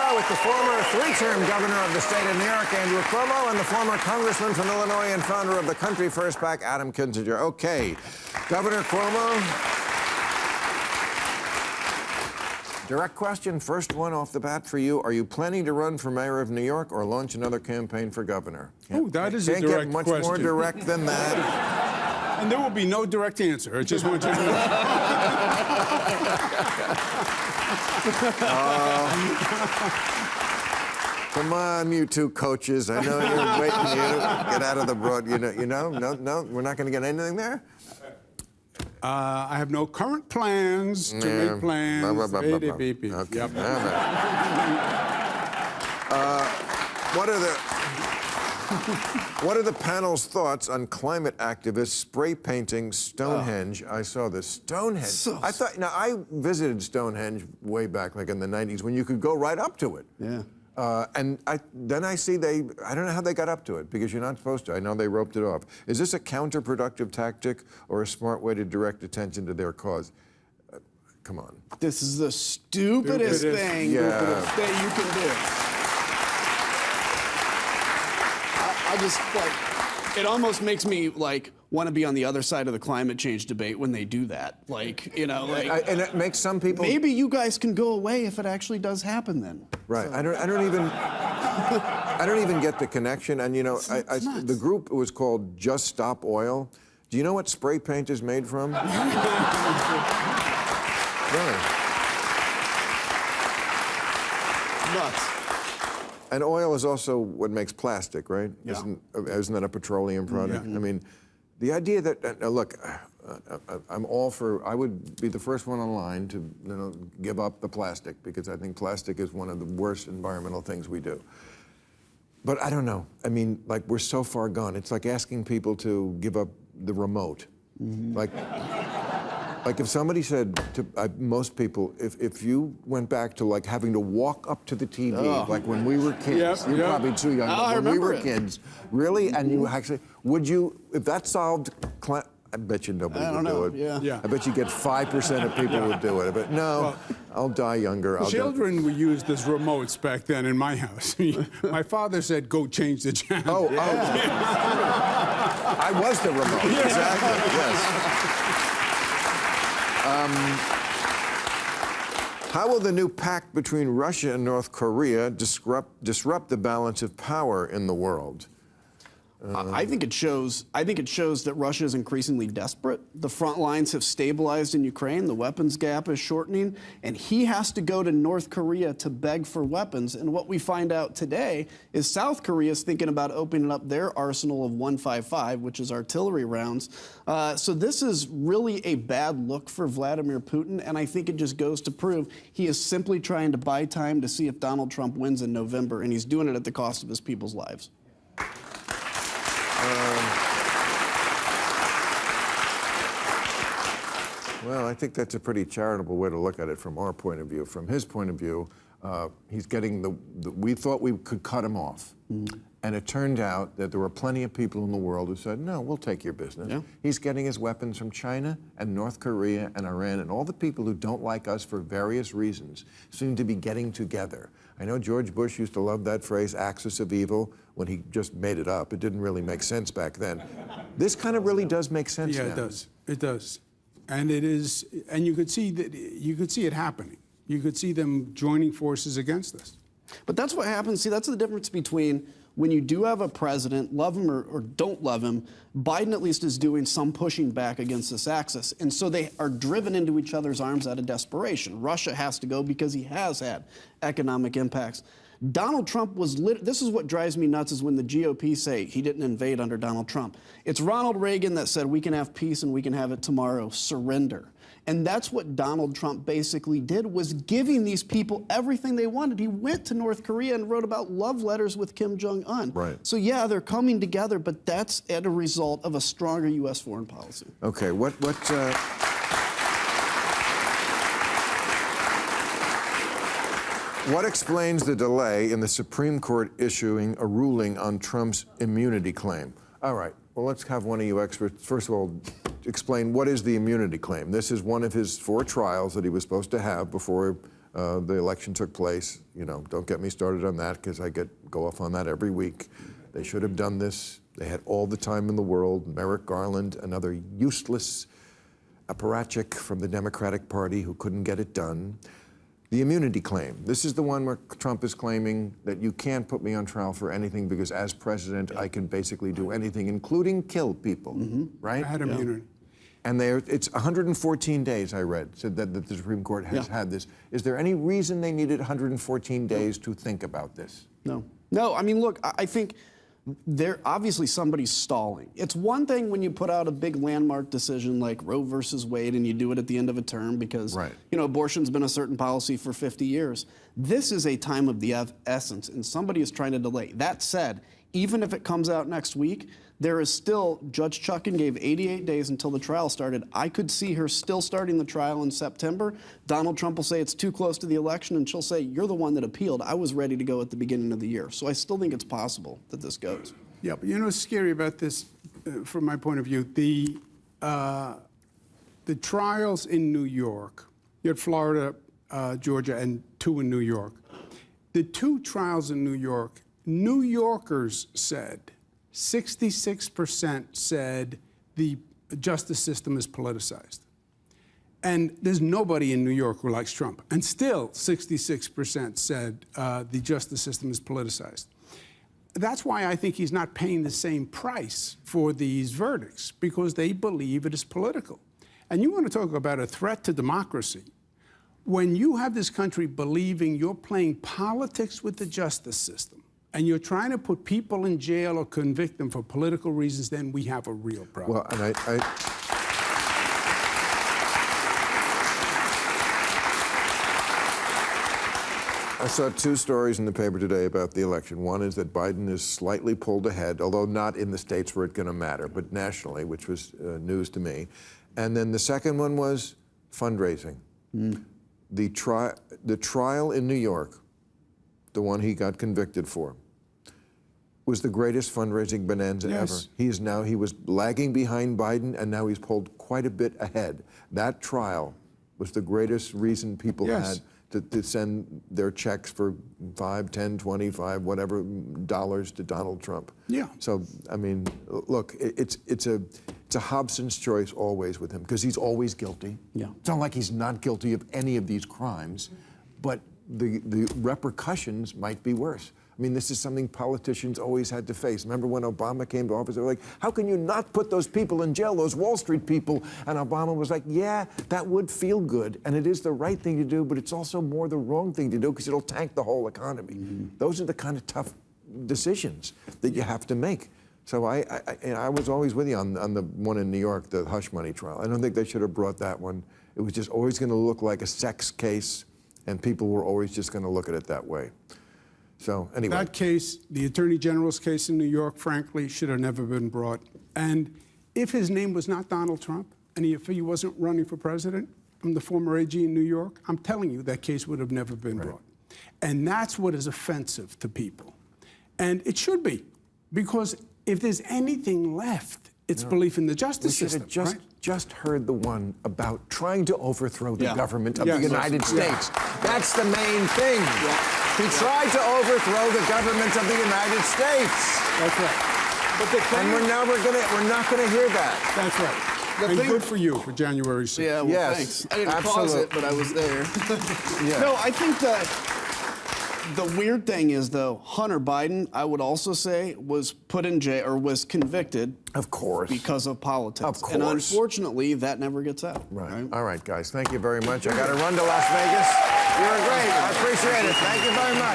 show with the former three-term governor of the state of New York, Andrew Cuomo, and the former congressman from Illinois and founder of the Country First PAC, Adam Kinzinger. Okay, Governor Cuomo. Direct question, first one off the bat for you. Are you planning to run for mayor of New York or launch another campaign for governor? Oh, that is a direct question. Can't get much more direct than that. And there will be no direct answer. I just want you to know. Come on, you two coaches. I know you're waiting for you to get out of the broad. You know, no, we're not going to get anything there? I have no current plans to make plans. Okay. Yep. What are the panel's thoughts on climate activists spray painting Stonehenge? I saw this. Stonehenge. I visited Stonehenge way back, like in the 90s, when you could go right up to it. Yeah. And then I see I don't know how they got up to it, because you're not supposed to. I know they roped it off. Is this a counterproductive tactic or a smart way to direct attention to their cause? Come on. This is the stupidest thing that you can do. I just, it almost makes me, want to be on the other side of the climate change debate when they do that. And it makes some people... Maybe you guys can go away if it actually does happen then. Right. So. I don't even get the connection. And, the group was called Just Stop Oil. Do you know what spray paint is made from? Really? Nuts. And oil is also what makes plastic, right? Yeah. Isn't that a petroleum product? Yeah. I mean, the idea that, look, I'm all for, I would be the first one online to give up the plastic, because I think plastic is one of the worst environmental things we do. But I don't know. I mean, we're so far gone. It's like asking people to give up the remote. Mm-hmm. Like if somebody said to most people, if you went back to having to walk up to the TV, like when we were kids, you're probably too young, but when we were kids, really, and you actually, would you, if that solved I bet you nobody would do it. Yeah. I bet you get 5% of people would do it. But no, I'll die younger. Children would use this remotes back then in my house. My father said, "Go change the channel." I was the remote. Yeah. Exactly. Yes. How will the new pact between Russia and North Korea disrupt the balance of power in the world? I think it shows that Russia is increasingly desperate. The front lines have stabilized in Ukraine. The weapons gap is shortening, and he has to go to North Korea to beg for weapons. And what we find out today is South Korea is thinking about opening up their arsenal of 155, which is artillery rounds. So this is really a bad look for Vladimir Putin, and I think it just goes to prove he is simply trying to buy time to see if Donald Trump wins in November, and he's doing it at the cost of his people's lives. Well, I think that's a pretty charitable way to look at it from our point of view. From his point of view, he's getting we thought we could cut him off. Mm-hmm. And it turned out that there were plenty of people in the world who said, no, we'll take your business. Yeah. He's getting his weapons from China and North Korea and Iran, and all the people who don't like us for various reasons seem to be getting together. I know George Bush used to love that phrase, axis of evil, when he just made it up. It didn't really make sense back then. This kind of really does make sense now. Yeah, it does. It does. And it is, and you could see it happening. You could see them joining forces against us. But that's what happens. See, that's the difference between when you do have a president, love him or don't love him. Biden at least is doing some pushing back against this axis. And so they are driven into each other's arms out of desperation. Russia has to go because he has had economic impacts. Donald Trump was this is what drives me nuts, is when the GOP say he didn't invade under Donald Trump. It's Ronald Reagan that said we can have peace and we can have it tomorrow. Surrender. And that's what Donald Trump basically did, was giving these people everything they wanted. He went to North Korea and wrote about love letters with Kim Jong-un. Right. So yeah, they're coming together, but that's as a result of a stronger U.S. foreign policy. Okay, what explains the delay in the Supreme Court issuing a ruling on Trump's immunity claim? All right, well, let's have one of you experts, first of all, explain what is the immunity claim. This is one of his 4 trials that he was supposed to have before The election took place. You know, don't get me started on that because I go off on that every week. They should have done this. They had all the time in the world. Merrick Garland, another useless apparatchik from the Democratic Party who couldn't get it done. The immunity claim. This is the one where Trump is claiming that you can't put me on trial for anything because as president, I can basically do anything, including kill people, right? I had immunity. And it's 114 days, I read, said that the Supreme Court has had this. Is there any reason they needed 114 days to think about this? No. No, I mean, look, I think obviously somebody's stalling. It's one thing when you put out a big landmark decision like Roe versus Wade and you do it at the end of a term because, you know, abortion's been a certain policy for 50 years. This is a time of the essence, and somebody is trying to delay. That said, even if it comes out next week, there is still, Judge Chuckin gave 88 days until the trial started. I could see her still starting the trial in September. Donald Trump will say it's too close to the election, and she'll say, you're the one that appealed. I was ready to go at the beginning of the year. So I still think it's possible that this goes. Yeah, but you know what's scary about this, from my point of view? The trials in New York, you had Florida, Georgia, and 2 in New York. The 2 trials in New York, New Yorkers said, 66% said the justice system is politicized. And there's nobody in New York who likes Trump. And still, 66% said the justice system is politicized. That's why I think he's not paying the same price for these verdicts, because they believe it is political. And you want to talk about a threat to democracy. When you have this country believing you're playing politics with the justice system, and you're trying to put people in jail or convict them for political reasons, then we have a real problem. Well, and I saw 2 stories in the paper today about the election. One is that Biden is slightly pulled ahead, although not in the states where it's going to matter, but nationally, which was news to me. And then the second one was fundraising. The trial in New York, the one he got convicted for, was the greatest fundraising bonanza ever. He was lagging behind Biden, and now he's pulled quite a bit ahead. That trial was the greatest reason people had to send their checks for $5, $10, $25, whatever dollars to Donald Trump. Yeah. So, I mean, look, it's a Hobson's choice always with him, because he's always guilty. Yeah. It's not like he's not guilty of any of these crimes, but the repercussions might be worse. I mean, this is something politicians always had to face. Remember when Obama came to office, they were like, how can you not put those people in jail, those Wall Street people? And Obama was like, yeah, that would feel good, and it is the right thing to do, but it's also more the wrong thing to do because it'll tank the whole economy. Those are the kind of tough decisions that you have to make. So I was always with you on the one in New York, the hush money trial. I don't think they should have brought that one. It was just always going to look like a sex case, and people were always just going to look at it that way. So anyway. That case, the Attorney General's case in New York, frankly, should have never been brought. And if his name was not Donald Trump, and if he wasn't running for president, I'm the former AG in New York, I'm telling you that case would have never been brought. And that's what is offensive to people. And it should be, because if there's anything left, it's belief in the justice system. We should have just heard the one about trying to overthrow the government of the United States. That's the main thing. He tried to overthrow the government of the United States. That's right. But the thing, and we're not gonna hear that. That's right. And good for you for January 6th. Yeah, well, thanks. I didn't cause it, but I was there. No, I think that the weird thing is, though, Hunter Biden, I would also say, was put in jail or was convicted. Of course. Because of politics. Of course. And unfortunately, that never gets out. Right. All right, guys. Thank you very much. I got to run to Las Vegas. You're great. I appreciate it. Thank you very much.